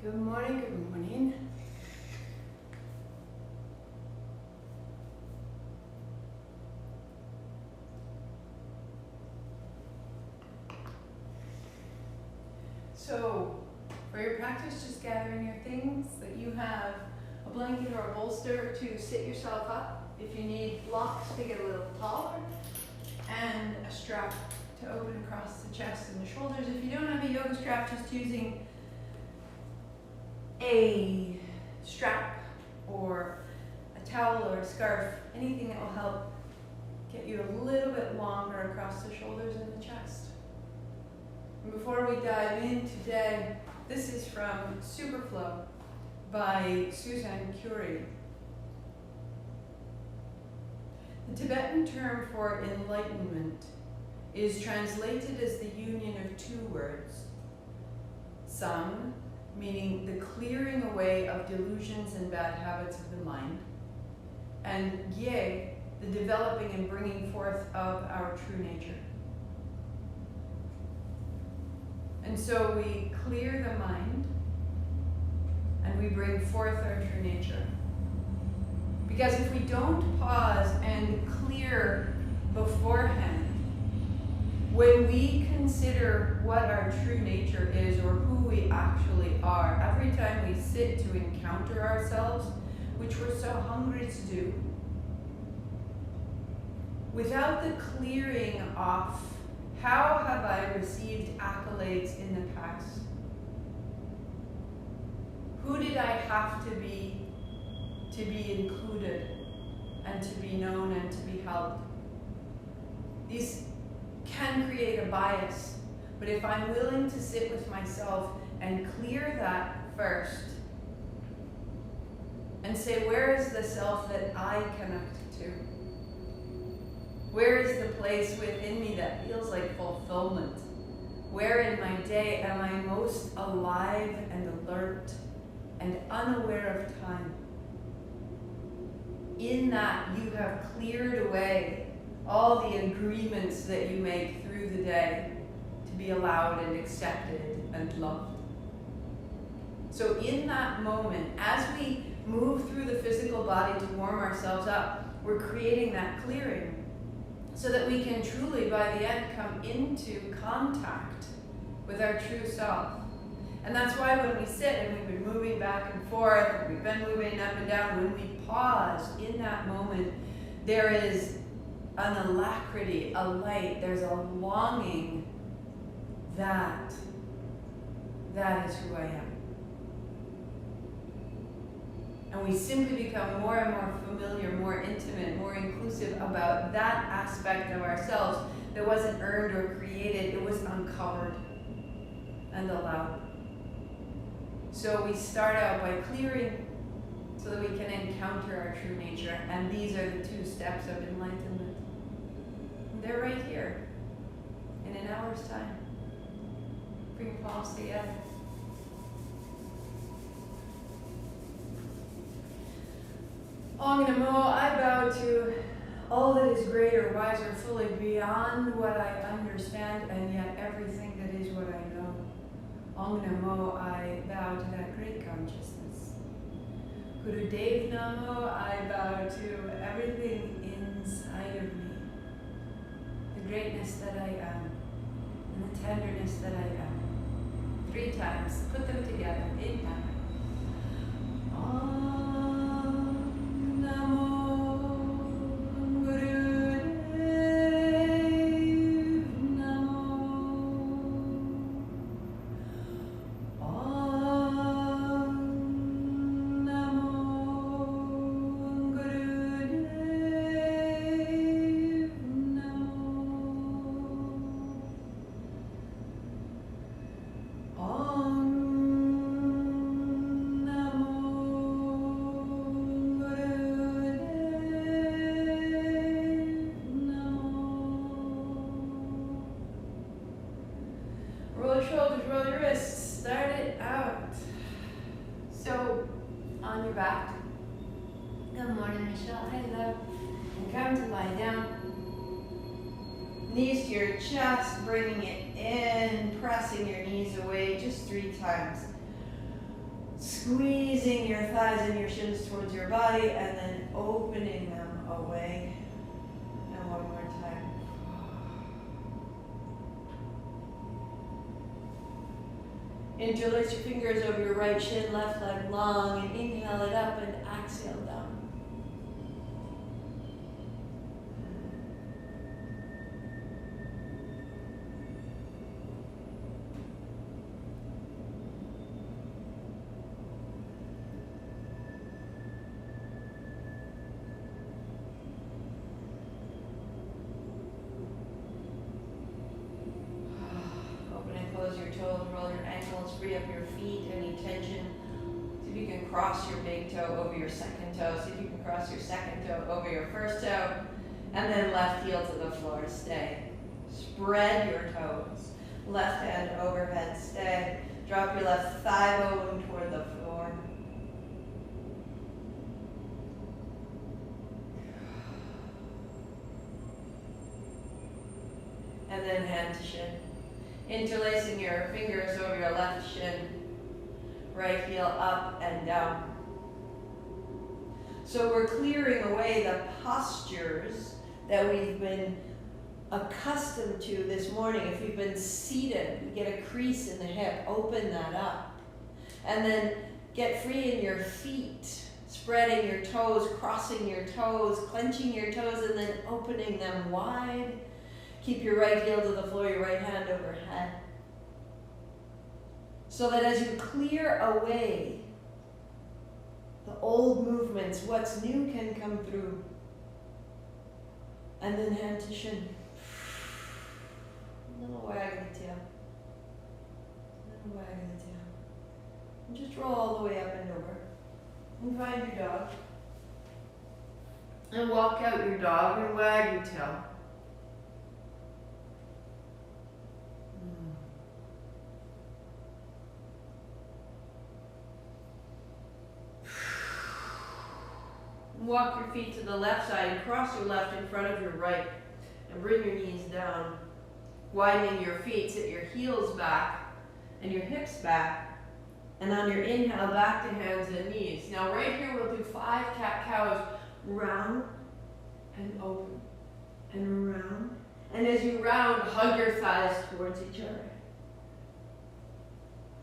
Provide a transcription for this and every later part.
Good morning, good morning. So, for your practice, just gathering your things, that you have a blanket or a bolster to sit yourself up. If you need blocks to get a little taller, and a strap to open across the chest and the shoulders. If you don't have a yoga strap, just using a strap or a towel or a scarf, anything that will help get you a little bit longer across the shoulders and the chest. And before we dive in today, this is from Superflow by Suzanne Curie. The Tibetan term for enlightenment is translated as the union of two words. Sang, meaning the clearing away of delusions and bad habits of the mind, and Gye, the developing and bringing forth of our true nature. And so we clear the mind and we bring forth our true nature. Because if we don't pause and clear beforehand, when we consider what our true nature is or who we actually are, every time we sit to encounter ourselves, which we're so hungry to do, without the clearing off, how have I received accolades in the past? Who did I have to be included and to be known and to be held? These can create a bias, but if I'm willing to sit with myself and clear that first and say, where is the self that I connect to? Where is the place within me that feels like fulfillment? Where in my day am I most alive and alert and unaware of time? In that, you have cleared away all the agreements that you make through the day to be allowed and accepted and loved. So in that moment, as we move through the physical body to warm ourselves up, we're creating that clearing so that we can truly, by the end, come into contact with our true self. And that's why when we sit and we've been moving back and forth, and we've been moving up and down, when we pause in that moment, there is an alacrity, a light, there's a longing that is who I am. And we simply become more and more familiar, more intimate, more inclusive about that aspect of ourselves that wasn't earned or created, it was uncovered and allowed. So we start out by clearing so that we can encounter our true nature, and these are the two steps of enlightenment. And they're right here, in an hour's time. Bring your palms together. Om Namo, I bow to all that is greater, wiser, fully beyond what I understand, and yet everything that is what I know. Om Namo, I bow to that great consciousness. Guru Dev Namo, I bow to everything inside of me. The greatness that I am, and the tenderness that I am. 3 times, put them together, inhale. Knees to your chest, bringing it in, pressing your knees away just 3 times. Squeezing your thighs and your shins towards your body and then opening them away. And one more time. Interlace your fingers over your right shin, left leg long, and inhale it up and exhale down. Free up your feet, any tension. See if you can cross your big toe over your second toe. See if you can cross your second toe over your first toe. And then left heel to the floor, stay. Spread your toes. Left hand overhead, stay. Drop your left thigh bone toward the floor. And then hand to shin. Interlacing your fingers over your left shin, right heel up and down. So we're clearing away the postures that we've been accustomed to this morning. If you've been seated, you get a crease in the hip, open that up. And then get free in your feet, spreading your toes, crossing your toes, clenching your toes, and then opening them wide. Keep your right heel to the floor, your right hand overhead. So that as you clear away the old movements, what's new can come through. And then hand to shin. Little wag of the tail. Little wag of the tail. And just roll all the way up and over. And find your dog. And walk out your dog and wag your tail. Walk your feet to the left side and cross your left in front of your right. And bring your knees down. Widening your feet, sit your heels back and your hips back. And on your inhale, back to hands and knees. Now right here we'll do 5 cat-cows. Round and open and round. And as you round, hug your thighs towards each other.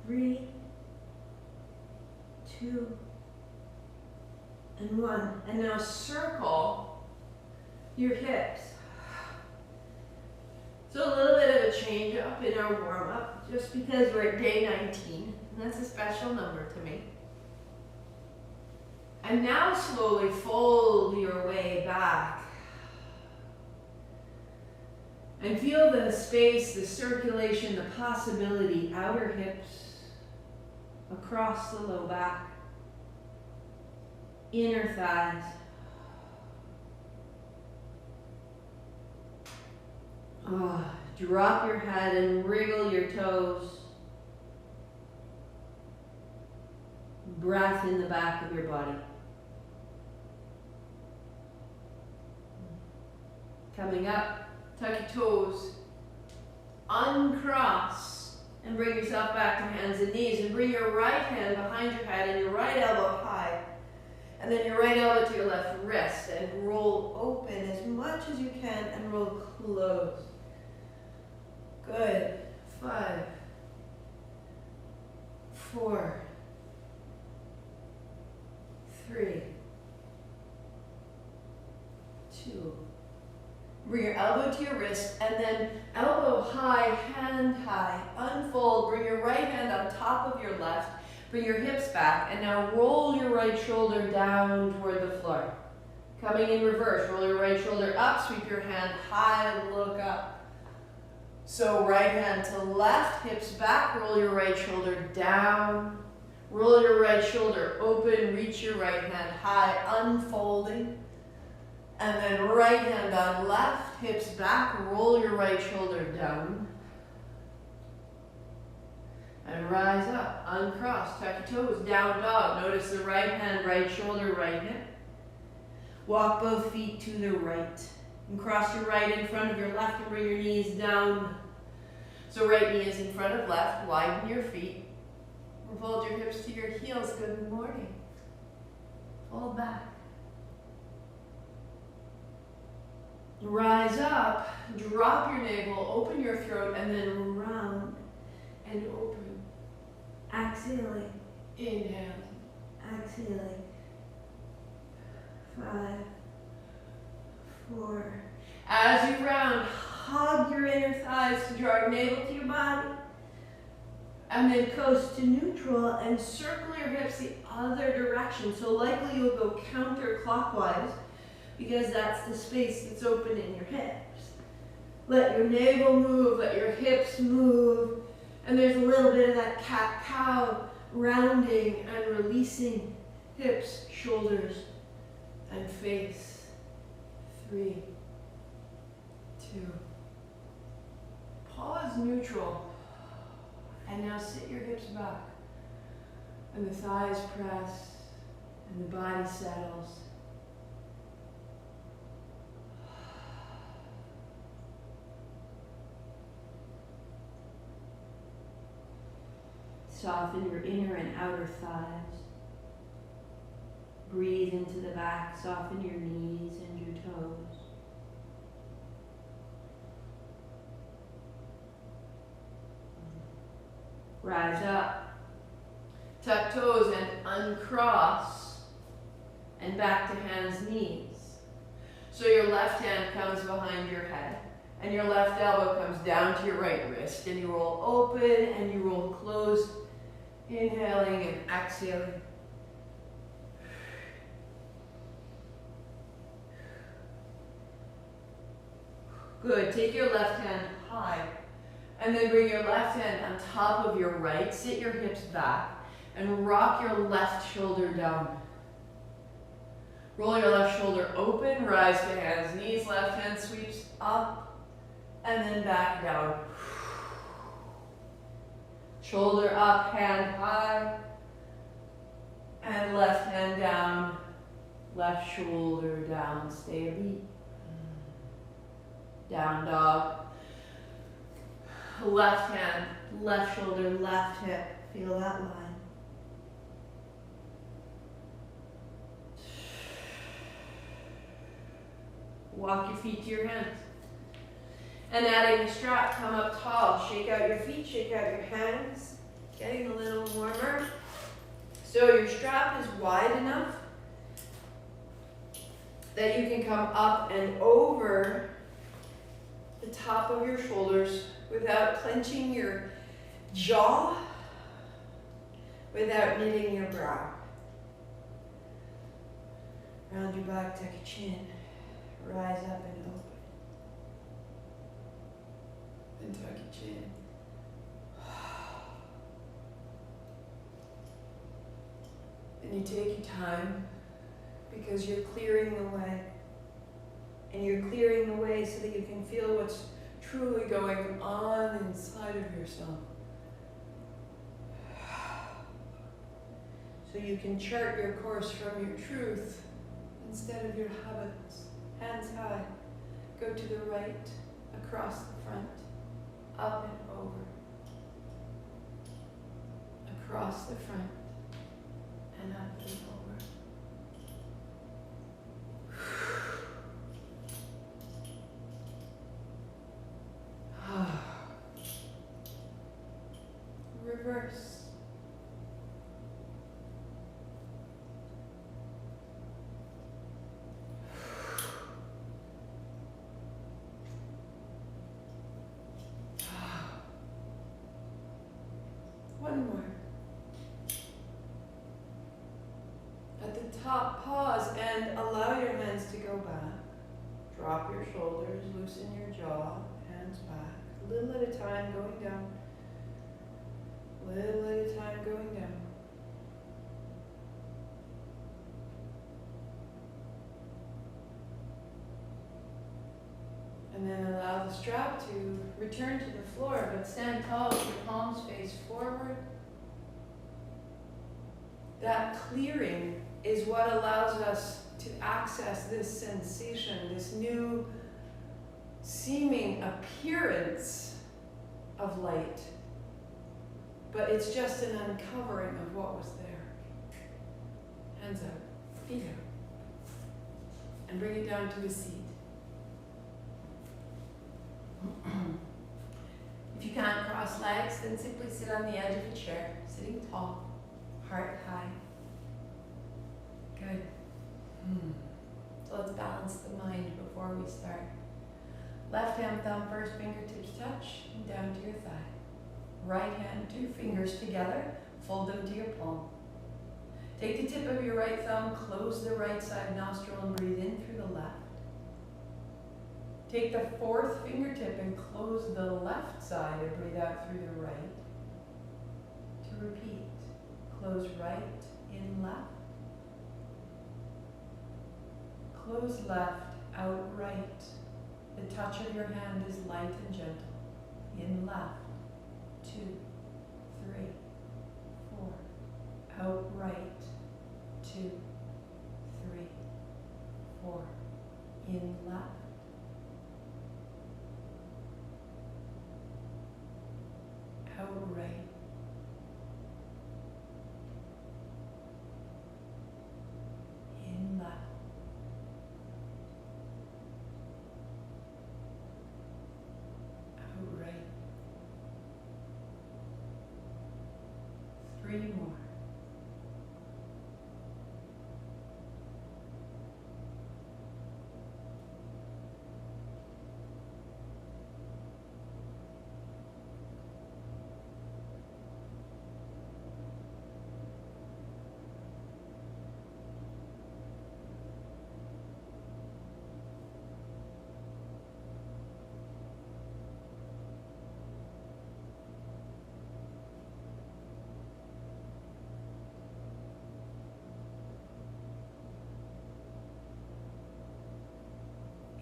3, 2, and 1. And now circle your hips. So a little bit of a change up in our warm up, just because we're at day 19. And that's a special number to me. And now slowly fold your way back. And feel the space, the circulation, the possibility, outer hips, across the low back. Inner thighs. Drop your head and wriggle your toes. Breath in the back of your body. Coming up, tuck your toes. Uncross and bring yourself back to hands and knees, and bring your right hand behind your head and your right elbow high. And then your right elbow to your left wrist, and roll open as much as you can and roll close. Good. 5, 4, 3, 2. Bring your elbow to your wrist, and then elbow high, hand high. Unfold. Bring your right hand on top of your left. Bring your hips back, and now roll your right shoulder down toward the floor. Coming in reverse, roll your right shoulder up, sweep your hand high and look up. So right hand to left, hips back, roll your right shoulder down. Roll your right shoulder open, reach your right hand high, unfolding. And then right hand on left, hips back, roll your right shoulder down. And rise up, uncross, tuck your toes, down dog. Notice the right hand, right shoulder, right hip. Walk both feet to the right. And cross your right in front of your left and bring your knees down. So right knee is in front of left, widen your feet. Fold your hips to your heels. Good morning. Fold back. Rise up, drop your navel, open your throat, and then round and open. Exhaling, Inhale. exhaling. 5, 4. As you round, hug your inner thighs to draw your navel to your body. And then coast to neutral and circle your hips the other direction. So likely you'll go counterclockwise because that's the space that's open in your hips. Let your navel move, let your hips move. And there's a little bit of that cat-cow rounding and releasing hips, shoulders, and face. 3, 2. Pause neutral. And now sit your hips back. And the thighs press. And the body settles. Soften your inner and outer thighs. Breathe into the back. Soften your knees and your toes. Rise up. Tuck toes and uncross. And back to hands, knees. So your left hand comes behind your head. And your left elbow comes down to your right wrist. And you roll open and you roll closed. Inhaling and exhaling. Good. Take your left hand high. And then bring your left hand on top of your right. Sit your hips back. And rock your left shoulder down. Roll your left shoulder open. Rise to hands, knees. Left hand sweeps up. And then back down. Shoulder up, hand high. And left hand down. Left shoulder down. Stay a beat. Down dog. Left hand, left shoulder, left hip. Feel that line. Walk your feet to your hands. And adding the strap, come up tall. Shake out your feet, shake out your hands. Getting a little warmer. So your strap is wide enough that you can come up and over the top of your shoulders without clenching your jaw, without knitting your brow. Round your back, tuck your chin. Rise up and open. And tuck your chin. And you take your time because you're clearing the way. And you're clearing the way so that you can feel what's truly going on inside of yourself. So you can chart your course from your truth instead of your habits. Hands high. Go to the right, across the front, up and over. Across the front, and up and over. Reverse. One more. At the top, pause and allow your hands to go back. Drop your shoulders, loosen your jaw, hands back. A little at a time, going down. Little at a time, going down. And then allow the strap to return to the floor, but stand tall with your palms face forward. That clearing is what allows us to access this sensation, this new seeming appearance of light. but it's just an uncovering of what was there. Hands out, feet out. And bring it down to a seat. If you can't cross legs, then simply sit on the edge of a chair, sitting tall, heart high. Good. So let's balance the mind before we start. Left hand, thumb, first fingertips touch, and down to your thigh. Right hand, 2 fingers together, fold them to your palm. Take the tip of your right thumb, close the right side nostril, and breathe in through the left. Take the 4th fingertip and close the left side and breathe out through the right. To repeat, close right in left. Close left, out right. The touch of your hand is light and gentle. In left, 2, 3, 4. Out right, 2, 3, 4. In left. Out right. In left. Out right. 3 more.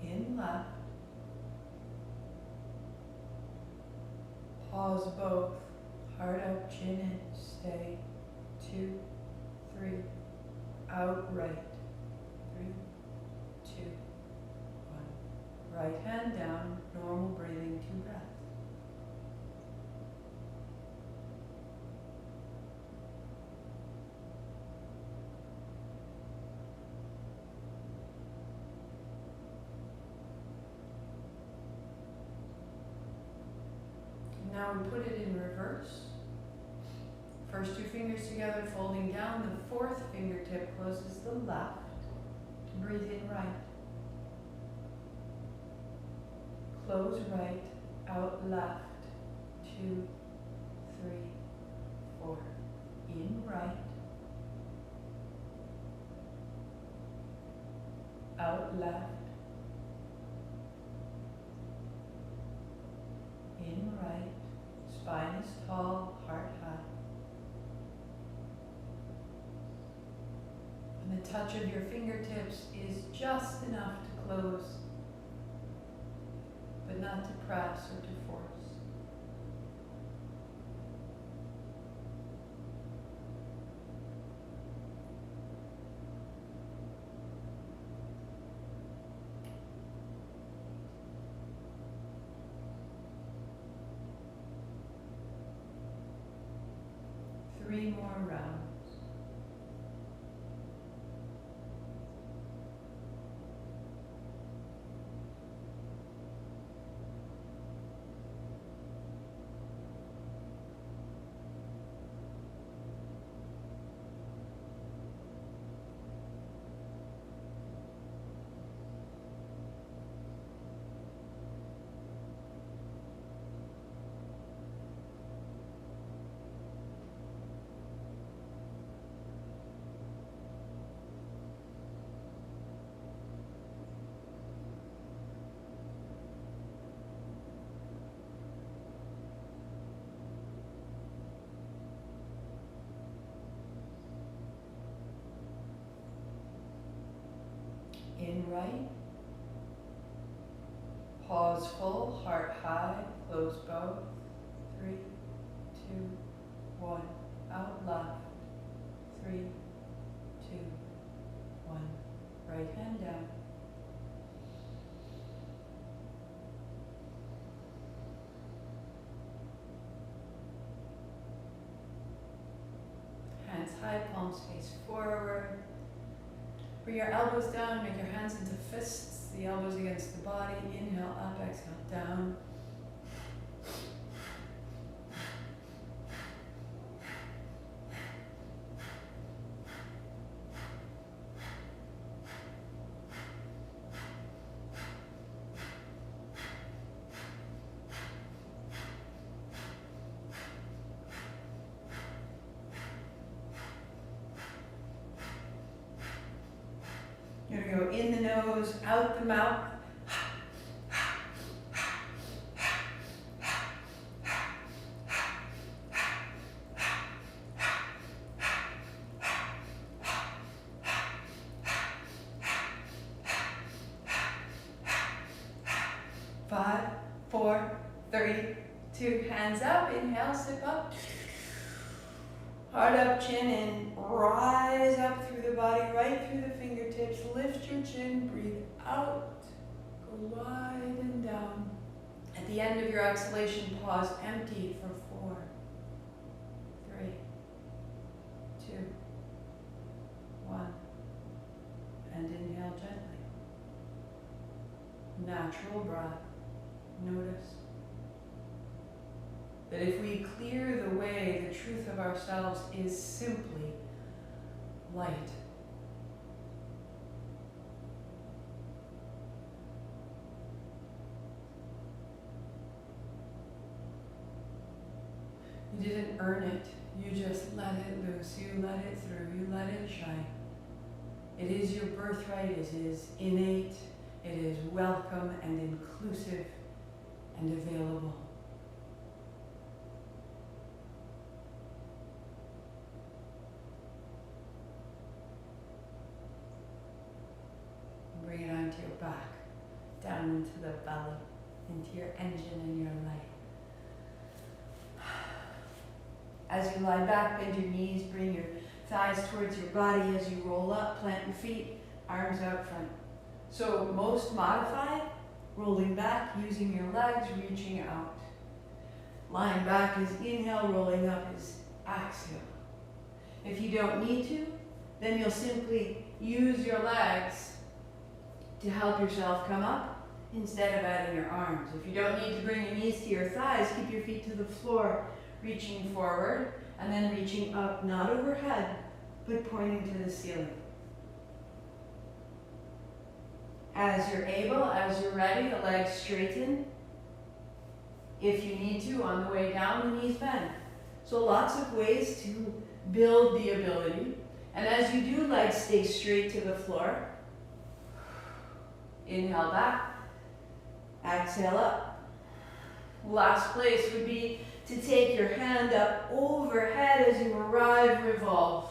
In left. Pause both. Heart up, chin in. Stay. 2, 3. Out right. 3, 2, 1. Right hand down. Normal breathing. 2 breaths. Now we put it in reverse. First 2 fingers together, folding down. The 4th fingertip closes the left. Breathe in right. Close right, out left. 2, 3, 4. In right. Out left. In right. Spine is tall, heart high. And the touch of your fingertips is just enough to close, but not to press or to force. Three more rounds. In right. Pause full, heart high, close both. 3, 2, 1. Out left. 3, 2, 1. Right hand down. hands high, palms face forward. Bring your elbows down, make your hands into fists, the elbows against the body. Inhale up, exhale down. You're going to go in the nose, out the mouth. 5, 4, 3, 2, hands up, inhale, sip up. Heart up, chin in, rise up through the body, right through the fingertips, lift your chin, breathe out, go wide and down. At the end of your exhalation, pause, empty for 4, 3, 2, 1, and inhale gently. Natural breath. Notice that if we clear the way, the truth of ourselves is simply light. You didn't earn it, you just let it loose, you let it through, you let it shine. It is your birthright, it is innate, it is welcome and inclusive and available. Bring it onto your back, down into the belly, into your engine and your light. As you lie back, bend your knees, bring your thighs towards your body. As you roll up, plant your feet, arms out front. So most modified, rolling back, using your legs, reaching out. Lying back is inhale, rolling up is exhale. If you don't need to, then you'll simply use your legs to help yourself come up instead of adding your arms. If you don't need to bring your knees to your thighs, keep your feet to the floor, reaching forward and then reaching up, not overhead, but pointing to the ceiling. As you're able, as you're ready, the legs straighten. If you need to, on the way down, the knees bend. So lots of ways to build the ability. And as you do, legs stay straight to the floor. Inhale back, exhale up. Last place would be to take your hand up overhead as you arrive, revolve,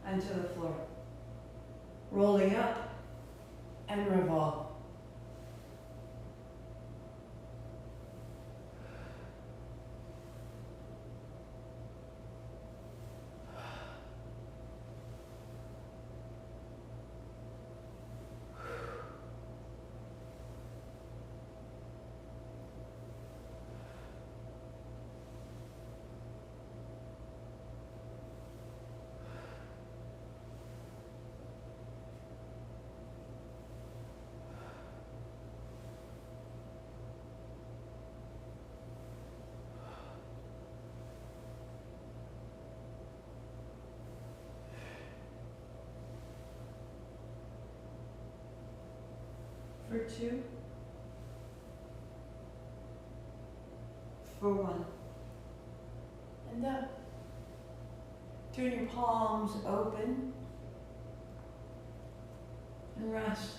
and to the floor. Rolling up and revolve. For 2, for 1, and up. Turn your palms open and rest.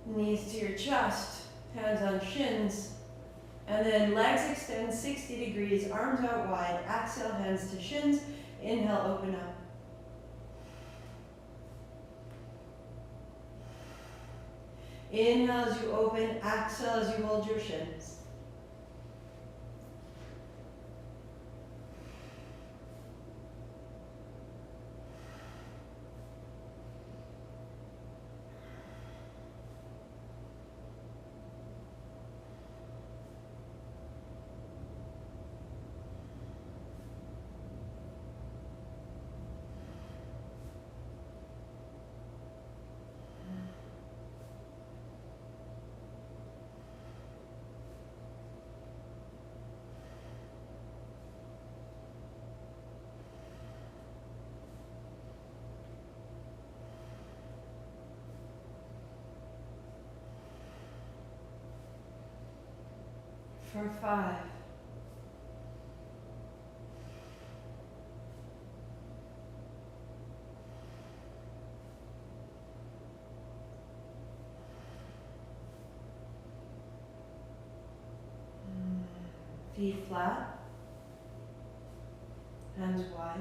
Knees to your chest, hands on shins, And then legs extend 60 degrees, arms out wide. Exhale, hands to shins. Inhale, open up. Inhale as you open, exhale as you hold your shins. For 5. Feet flat, hands wide.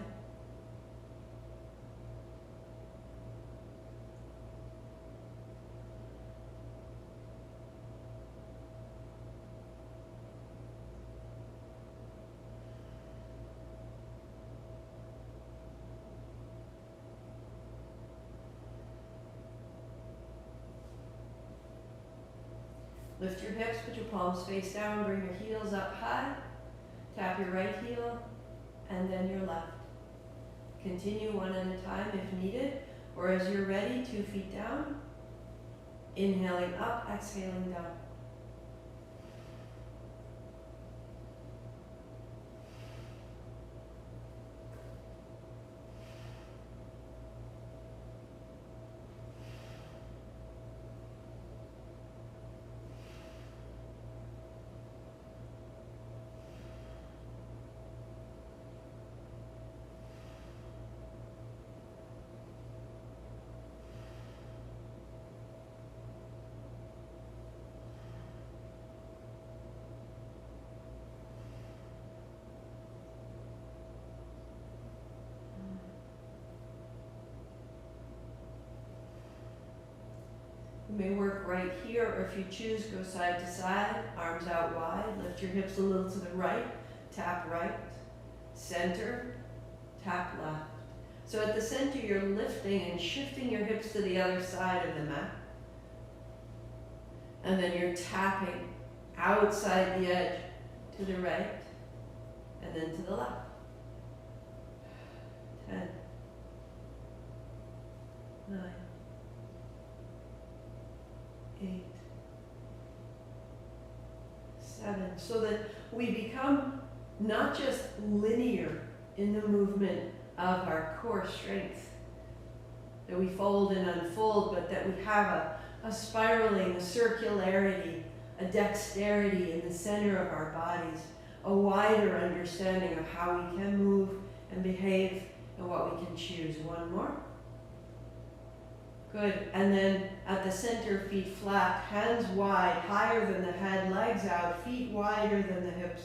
Lift your hips, put your palms face down, bring your heels up high. Tap your right heel and then your left. Continue one at a time if needed, or as you're ready, 2 feet down. Inhaling up, exhaling down. You may work right here, or if you choose, go side to side, arms out wide, lift your hips a little to the right, tap right, center, tap left. So at the center, you're lifting and shifting your hips to the other side of the mat. And then you're tapping outside the edge to the right, and then to the left. 10, 9, 8, 7, so that we become not just linear in the movement of our core strength, that we fold and unfold, but that we have a spiraling, a circularity, a dexterity in the center of our bodies, a wider understanding of how we can move and behave and what we can choose. One more. Good. And then at the center, feet flat, hands wide, higher than the head, legs out, feet wider than the hips.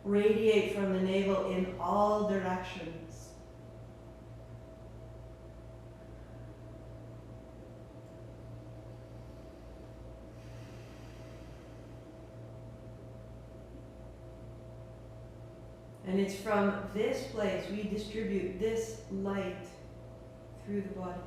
Radiate from the navel in all directions. And it's from this place we distribute this light through the body.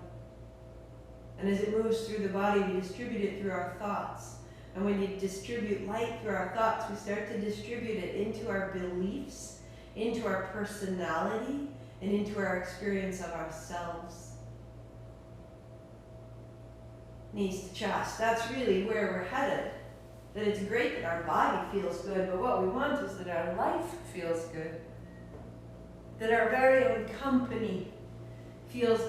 And as it moves through the body, we distribute it through our thoughts. And when you distribute light through our thoughts, we start to distribute it into our beliefs, into our personality, and into our experience of ourselves. Knees to chest. That's really where we're headed. That it's great that our body feels good, but what we want is that our life feels good. That our very own company feels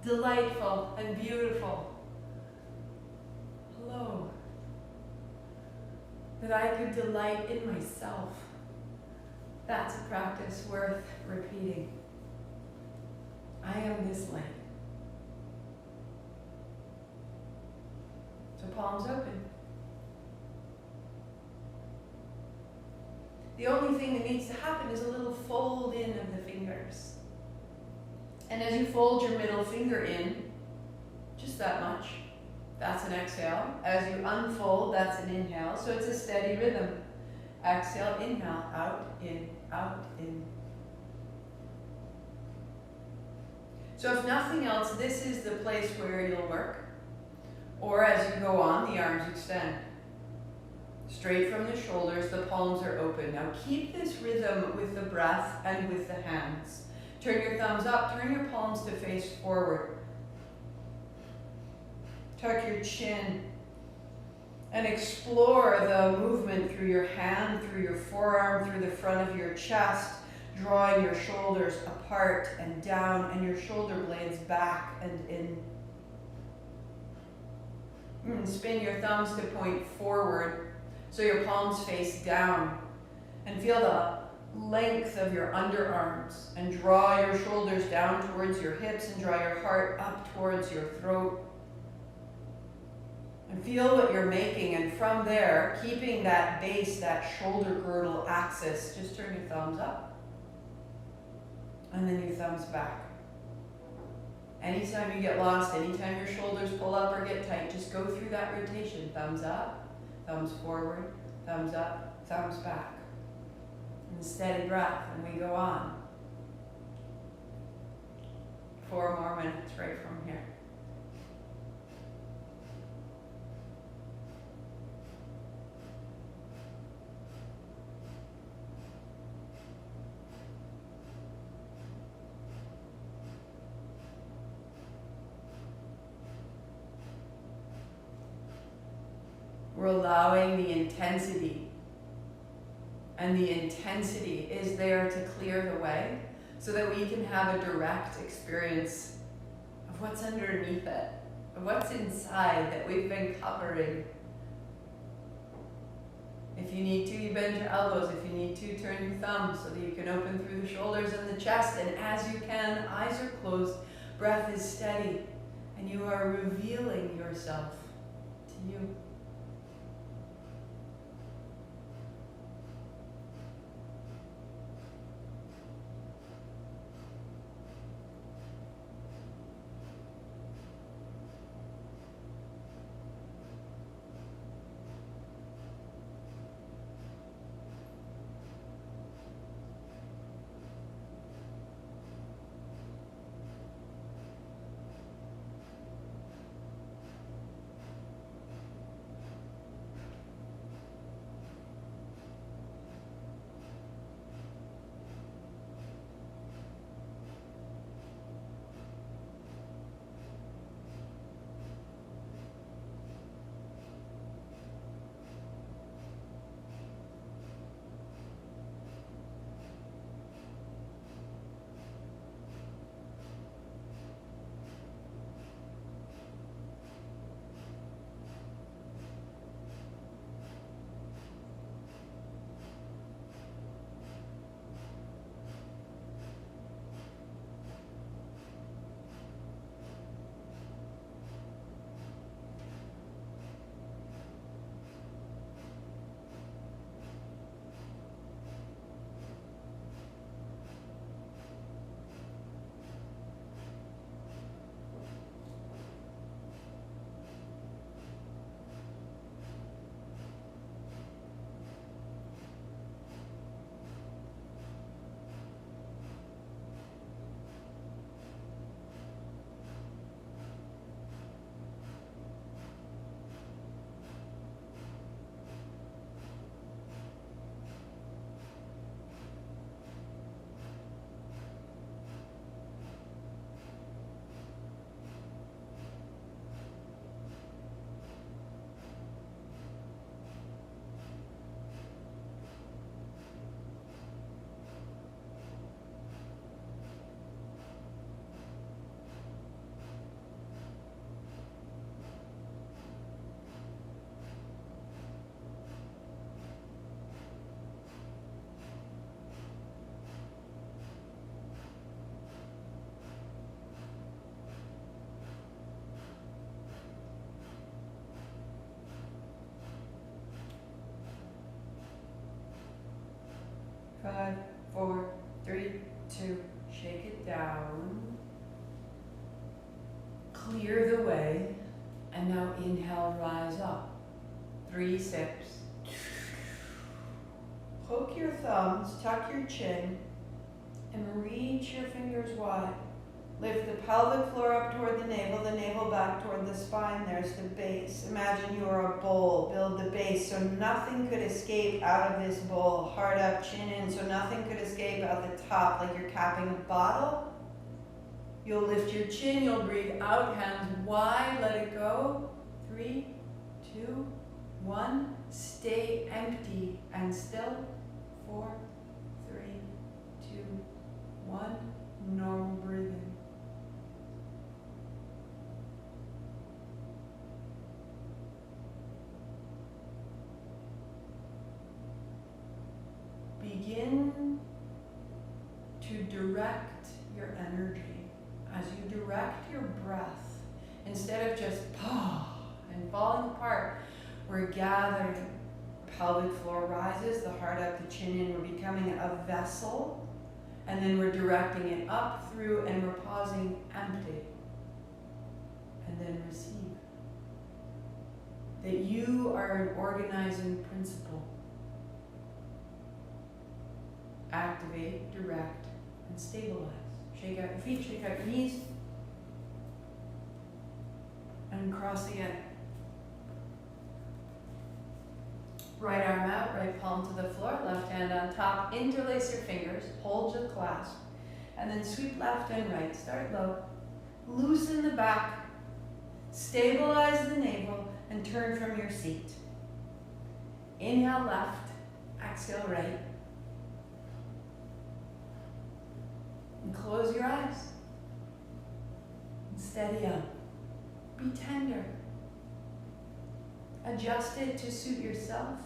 delightful and beautiful. Hello. That I could delight in myself. That's a practice worth repeating. I am this light. So palms open. The only thing that needs to happen is a little fold in of the fingers. And as you fold your middle finger in, just that much, that's an exhale. As you unfold, that's an inhale. So it's a steady rhythm. Exhale, inhale, out, in, out, in. So if nothing else, this is the place where you'll work. Or as you go on, the arms extend. Straight from the shoulders, the palms are open. Now keep this rhythm with the breath and with the hands. Turn your thumbs up, turn your palms to face forward. Tuck your chin and explore the movement through your hand, through your forearm, through the front of your chest, drawing your shoulders apart and down and your shoulder blades back and in. And spin your thumbs to point forward so your palms face down, and feel the length of your underarms and draw your shoulders down towards your hips and draw your heart up towards your throat. And feel what you're making, and from there, keeping that base, that shoulder girdle axis, just turn your thumbs up and then your thumbs back. Anytime you get lost, anytime your shoulders pull up or get tight, just go through that rotation. Thumbs up, thumbs forward, thumbs up, thumbs back. And steady breath, and we go on. 4 more minutes right from here. We're allowing the intensity, and the intensity is there to clear the way so that we can have a direct experience of what's underneath it, of what's inside that we've been covering. If you need to, you bend your elbows. If you need to, turn your thumbs so that you can open through the shoulders and the chest. And as you can, eyes are closed, breath is steady, and you are revealing yourself to you. 5, 4, 3, 2. Shake it down. Clear the way. And now inhale, rise up. 3 sips. Hook your thumbs, tuck your chin, and reach your fingers wide. Lift the pelvic floor up toward the navel back toward the spine. There's the base. Imagine you are a bowl. Build the base so nothing could escape out of this bowl. Heart up, chin in, so nothing could escape out the top like you're capping a bottle. You'll lift your chin, you'll breathe out, hands wide, let it go. 3, 2, 1. Stay empty and still. 4, 3, 2, 1. Normal breathing. Begin to direct your energy as you direct your breath. Instead of just and falling apart, we're gathering. Pelvic floor rises, the heart up, the chin in. We're becoming a vessel, and then we're directing it up through, and we're pausing empty, and then receive. That you are an organizing principle. Activate, direct, and stabilize. Shake out your feet, shake out your knees, and cross again. Right arm out, right palm to the floor, left hand on top. Interlace your fingers, hold your clasp, and then sweep left and right. Start low. Loosen the back, stabilize the navel, and turn from your seat. Inhale left, exhale right. And close your eyes. And steady up. Be tender. Adjust it to suit yourself.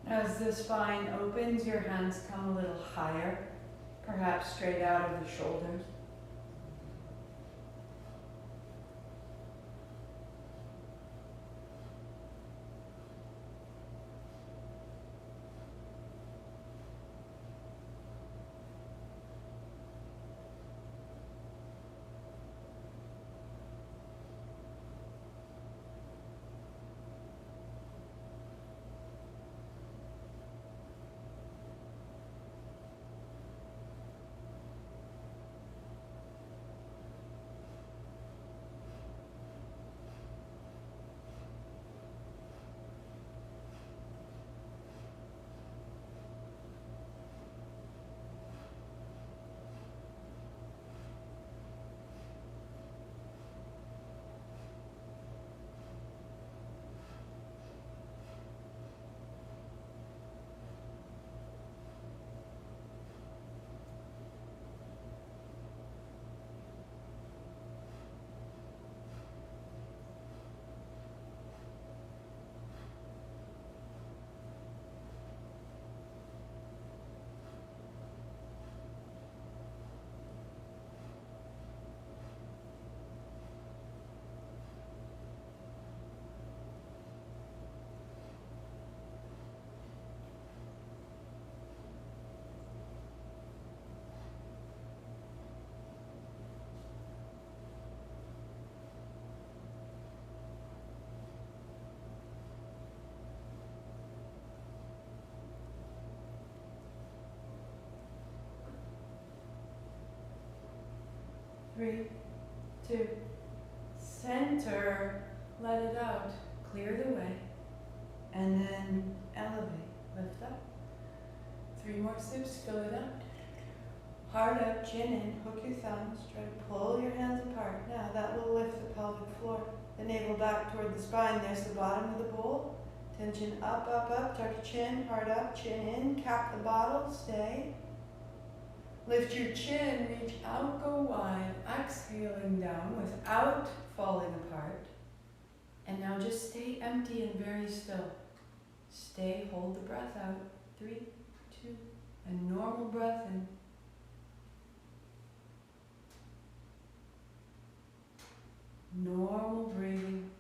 As the spine opens, your hands come a little higher, perhaps straight out of the shoulders. 3, 2, center, let it out, clear the way, and then elevate, lift up. 3 more sips, fill it up. Heart up, chin in, hook your thumbs, try to pull your hands apart. Now that will lift the pelvic floor. The navel back toward the spine, there's the bottom of the bowl. Tension up, up, up, tuck your chin, heart up, chin in, cap the bottle, stay. Lift your chin, reach out, go wide, exhaling down without falling apart. And now just stay empty and very still. Stay, hold the breath out. 3, 2, and normal breath in. Normal breathing.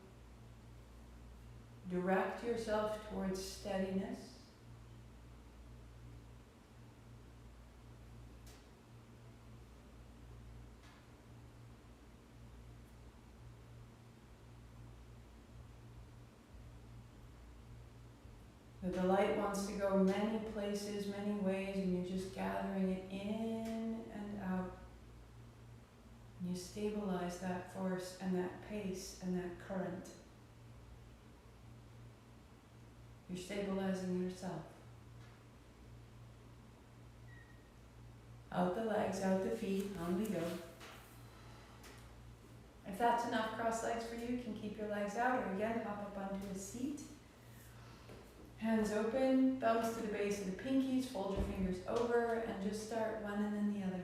Direct yourself towards steadiness. The light wants to go many places, many ways, and you're just gathering it in and out. And you stabilize that force and that pace and that current. You're stabilizing yourself. Out the legs, out the feet, on we go. If that's enough cross legs for you, you can keep your legs out, or again, hop up onto a seat. Hands open, thumbs to the base of the pinkies, fold your fingers over, and just start one and then the other.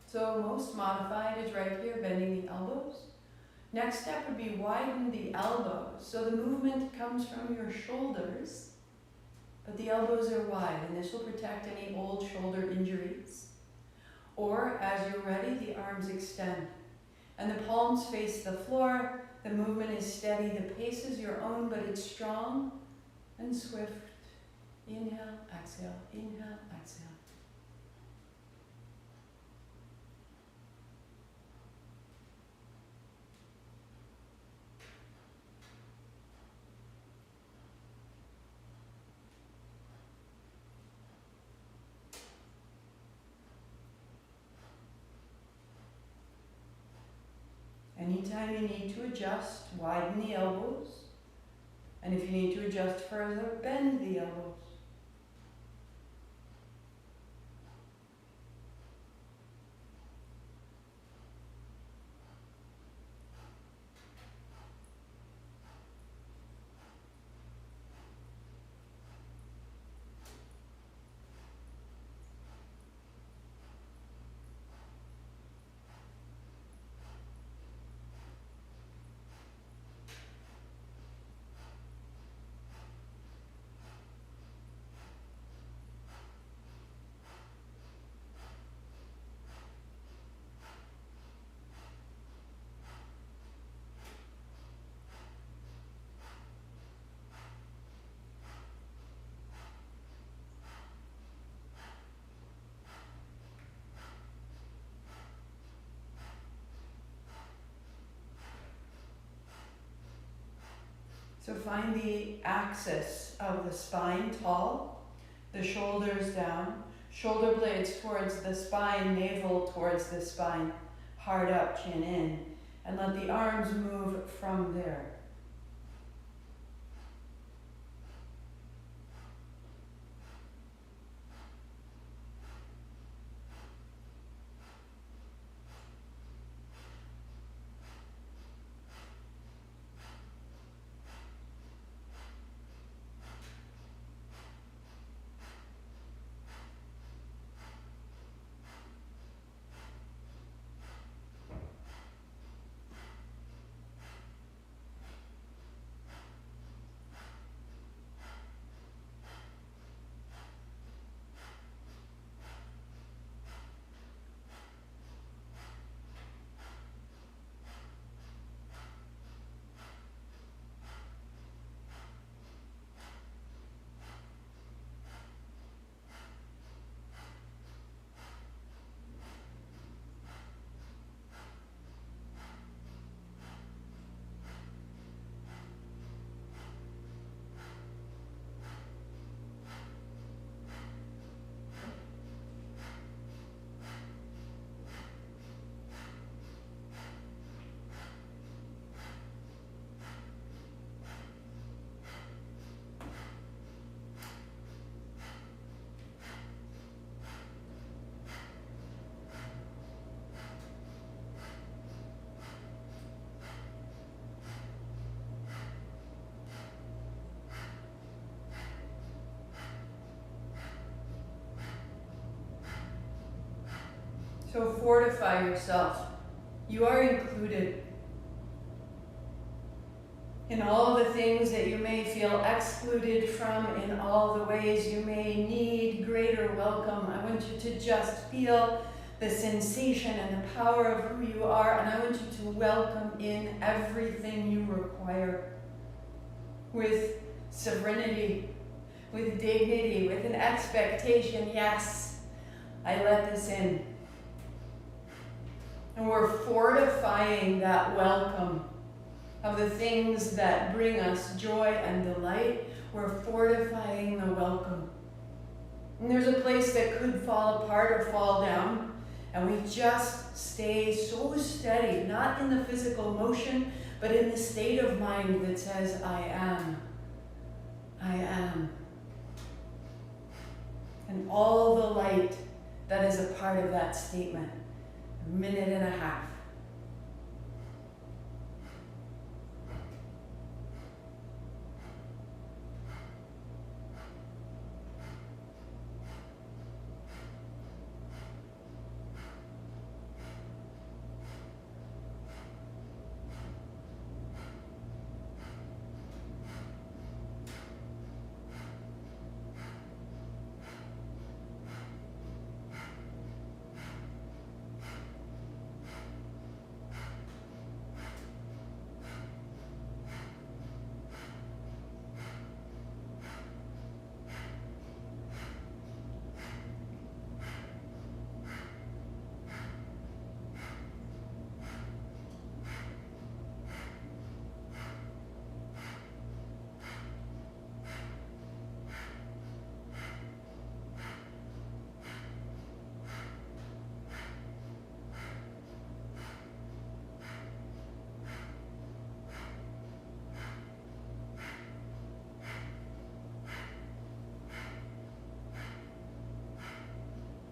So most modified is right here, bending the elbows. Next step would be widen the elbows. So the movement comes from your shoulders, but the elbows are wide, and this will protect any old shoulder injuries. Or, as you're ready, the arms extend, and the palms face the floor. The movement is steady, the pace is your own, but it's strong and swift. Inhale, exhale, inhale, exhale. Anytime you need to adjust, widen the elbows. And if you need to adjust further, bend the elbows. So find the axis of the spine tall, the shoulders down, shoulder blades towards the spine, navel towards the spine, heart up, chin in, and let the arms move from there. So fortify yourself. You are included in all the things that you may feel excluded from, in all the ways you may need greater welcome. I want you to just feel the sensation and the power of who you are, and I want you to welcome in everything you require with serenity, with dignity, with an expectation. Yes, I let this in. And we're fortifying that welcome of the things that bring us joy and delight. We're fortifying the welcome. And there's a place that could fall apart or fall down, and we just stay so steady, not in the physical motion, but in the state of mind that says, I am. I am. And all the light that is a part of that statement. A minute and a half.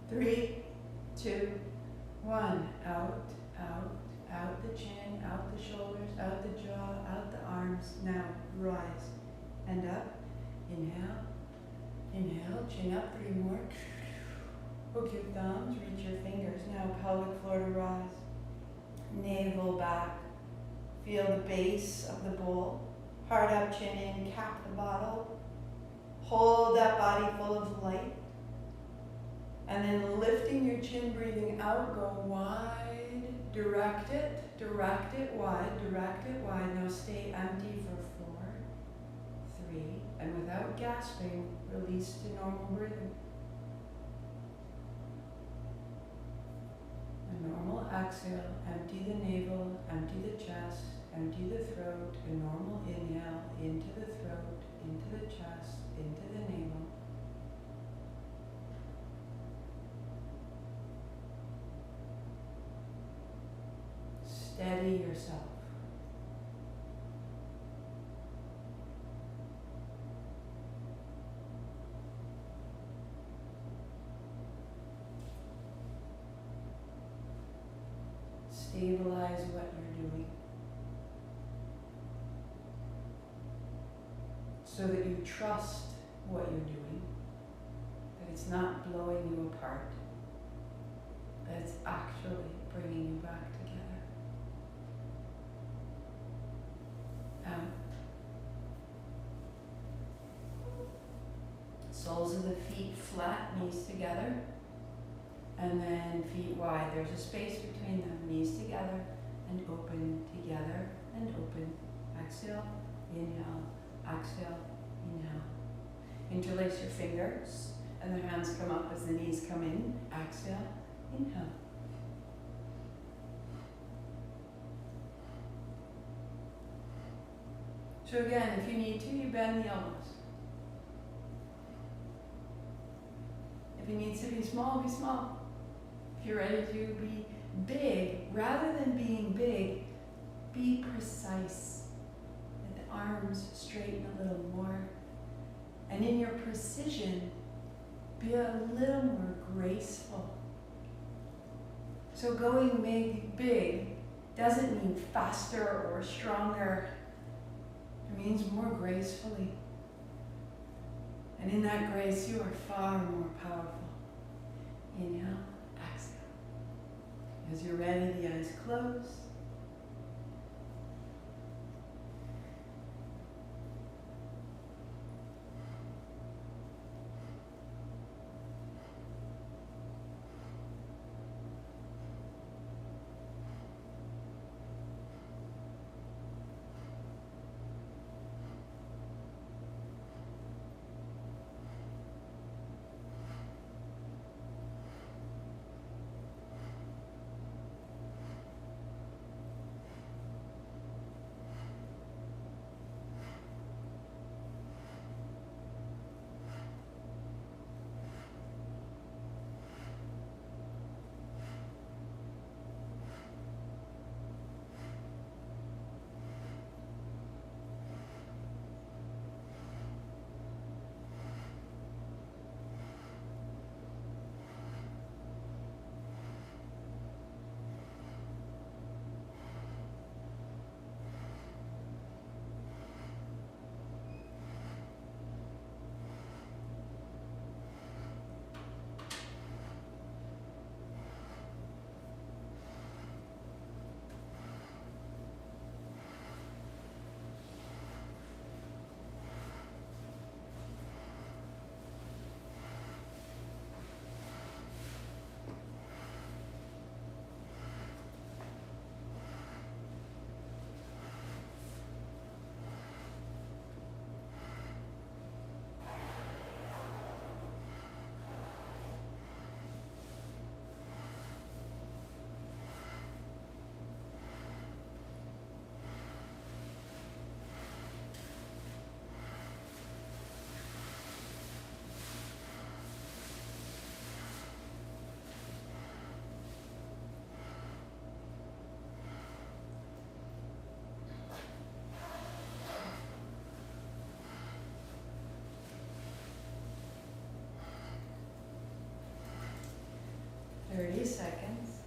Three, two, one. Out, out, out the chin, out the shoulders, out the jaw, out the arms. Now rise and up. Inhale, inhale, chin up. 3 more. Hook your thumbs, reach your fingers. Now pelvic floor to rise. Navel back. Feel the base of the bowl. Heart up, chin in, cap the bottle. Hold that body full of light. And then lifting your chin, breathing out, go wide, direct it wide. Now stay empty for 4, 3, and without gasping, release to normal breathing. A normal exhale, empty the navel, empty the chest, empty the throat. A normal inhale, into the throat, into the chest, into the navel. Steady yourself. Stabilize what you're doing so that you trust what you're doing, that it's not blowing you apart, that it's actually bringing you back together. Soles of the feet flat, knees together, and then feet wide. There's a space between them, knees together and open, together and open. Exhale, inhale, exhale, inhale. Interlace your fingers and the hands come up as the knees come in. Exhale, inhale. So again, if you need to, you bend the elbows. If it needs to be small, be small. If you're ready to be big, rather than being big, be precise. Let the arms straighten a little more. And in your precision, be a little more graceful. So going big doesn't mean faster or stronger. It means more gracefully. And in that grace, you are far more powerful. Inhale, exhale. As you're ready, the eyes close. Seconds.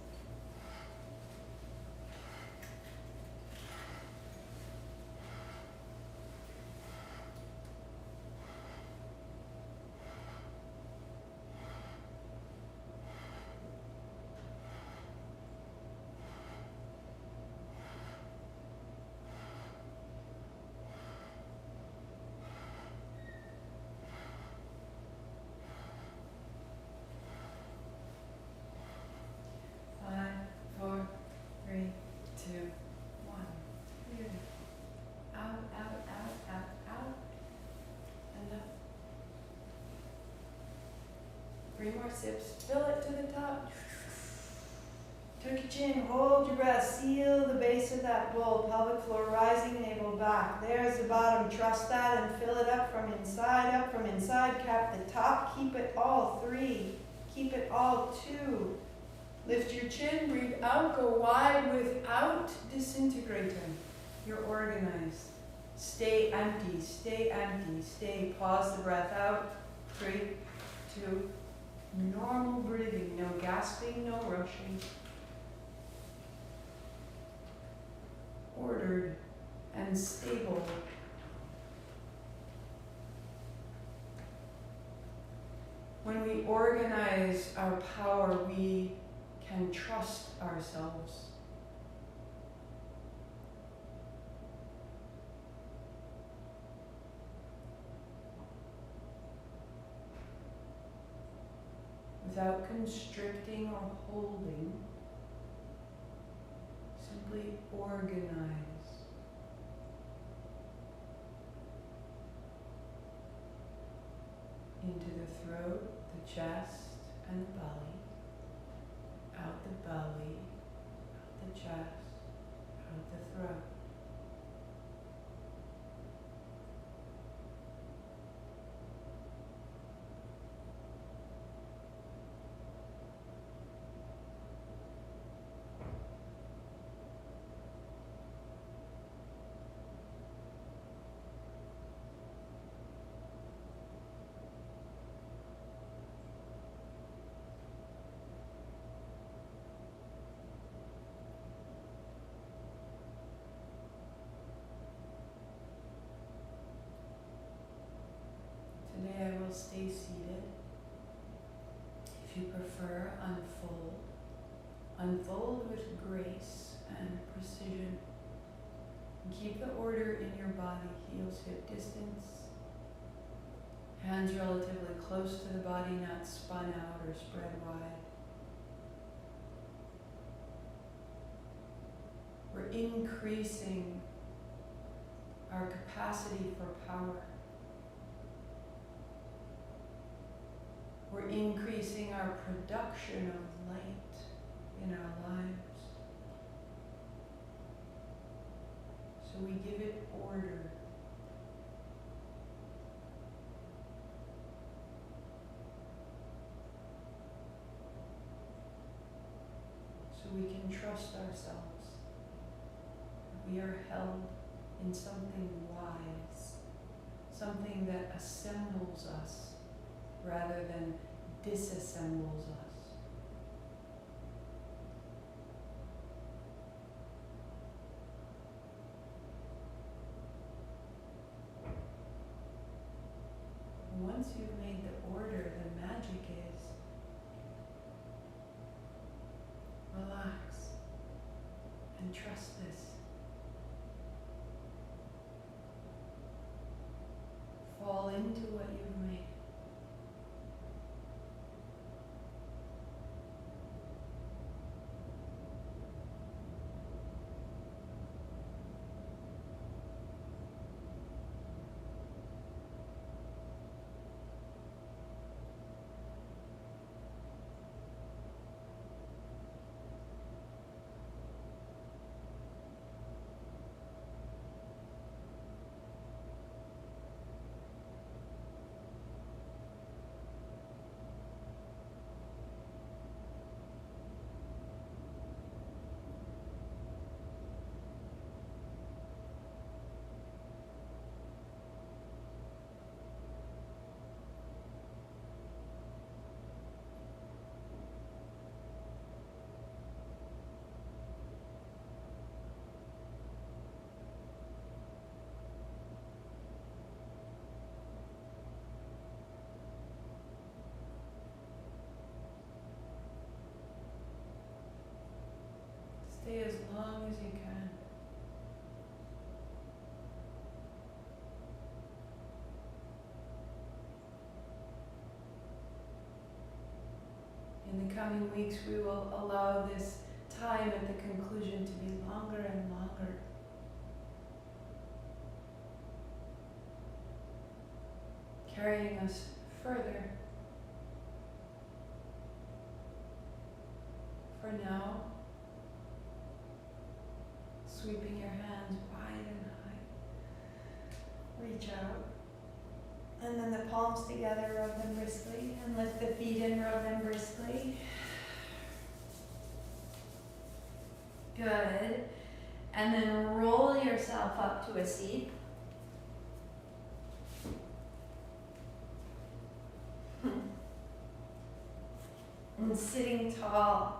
Three more sips. Fill it to the top. Tuck your chin, hold your breath, seal the base of that bowl, pelvic floor rising, navel back. There's the bottom, trust that and fill it up from inside, cap the top, keep it all, 3, keep it all, 2. Lift your chin, breathe out, go wide without disintegrating. You're organized. Stay empty, stay, pause the breath out, 3, 2, normal breathing, no gasping, no rushing. Ordered and stable. When we organize our power, we can trust ourselves. Without constricting or holding, simply organize. Into the throat, the chest, and the belly. Out the belly, out the chest, out the throat. Today I will stay seated. If you prefer, unfold. Unfold with grace and precision. And keep the order in your body, heels hip distance. Hands relatively close to the body, not spun out or spread wide. We're increasing our capacity for power. We're increasing our production of light in our lives. So we give it order. So we can trust ourselves. We are held in something wise, something that assembles us rather than disassembles us. Once you've made the order, the magic is relax and trust this. Fall into what you've made. Stay as long as you can. In the coming weeks, we will allow this time at the conclusion to be longer and longer. Carrying us further. For now, sweeping your hands wide and high. Reach out. And then the palms together, rub them briskly. And lift the feet in, rub them briskly. Good. And then roll yourself up to a seat. And sitting tall.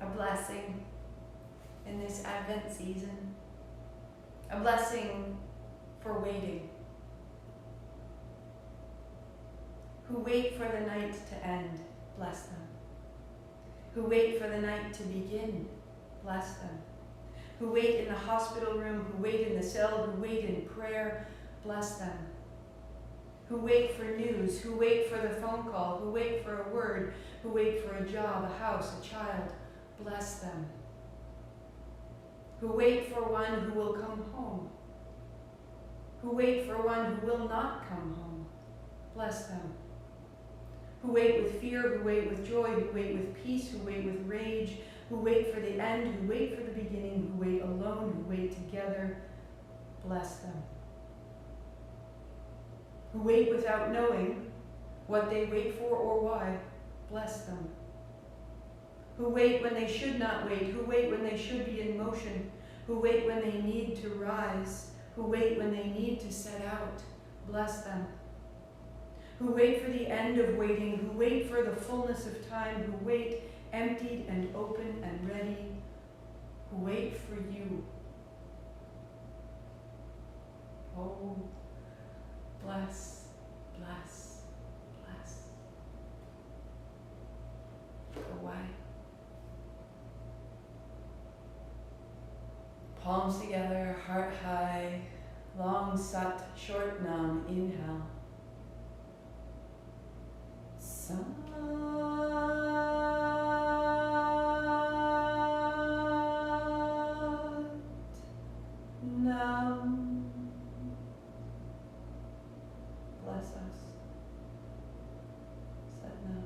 A blessing in this Advent season. A blessing for waiting. Who wait for the night to end, bless them. Who wait for the night to begin, bless them. Who wait in the hospital room, who wait in the cell, who wait in prayer, bless them. Who wait for news, who wait for the phone call, who wait for a word, who wait for a job, a house, a child, bless them. Who wait for one who will come home. Who wait for one who will not come home, bless them. Who wait with fear, who wait with joy, who wait with peace, who wait with rage, who wait for the end, who wait for the beginning, who wait alone, who wait together, bless them. Who wait without knowing what they wait for or why, bless them. Who wait when they should not wait, who wait when they should be in motion, who wait when they need to rise, who wait when they need to set out, bless them. Who wait for the end of waiting, who wait for the fullness of time, who wait emptied and open and ready, who wait for you. Oh, Bless, bless, bless. Away. Palms together, heart high, long sat, short nam, inhale. Sat nam. Bless us. Sat nam.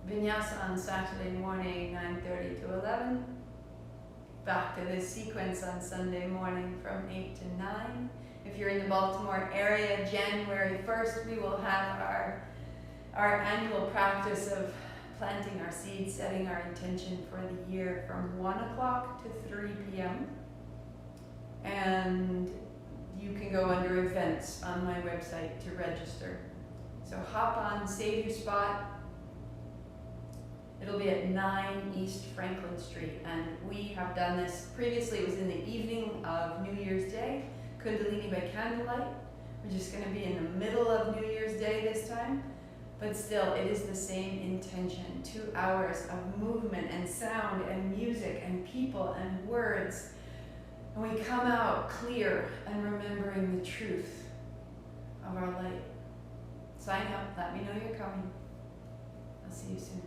Vinyasa on Saturday morning, 9:30 to 11. Back to this sequence on Sunday morning from 8 to 9. If you're in the Baltimore area, January 1st, we will have our annual practice of planting our seeds, setting our intention for the year from 1 o'clock to 3 p.m. And you can go under events on my website to register. So hop on, save your spot. It'll be at 9 East Franklin Street, and we have done this previously. It was in the evening of New Year's Day, kundalini by candlelight. We're just going to be in the middle of New Year's Day this time, but still it is the same intention. 2 hours of movement and sound and music and people and words, and we come out clear and remembering the truth of our light. Sign up, let me know you're coming. I'll see you soon.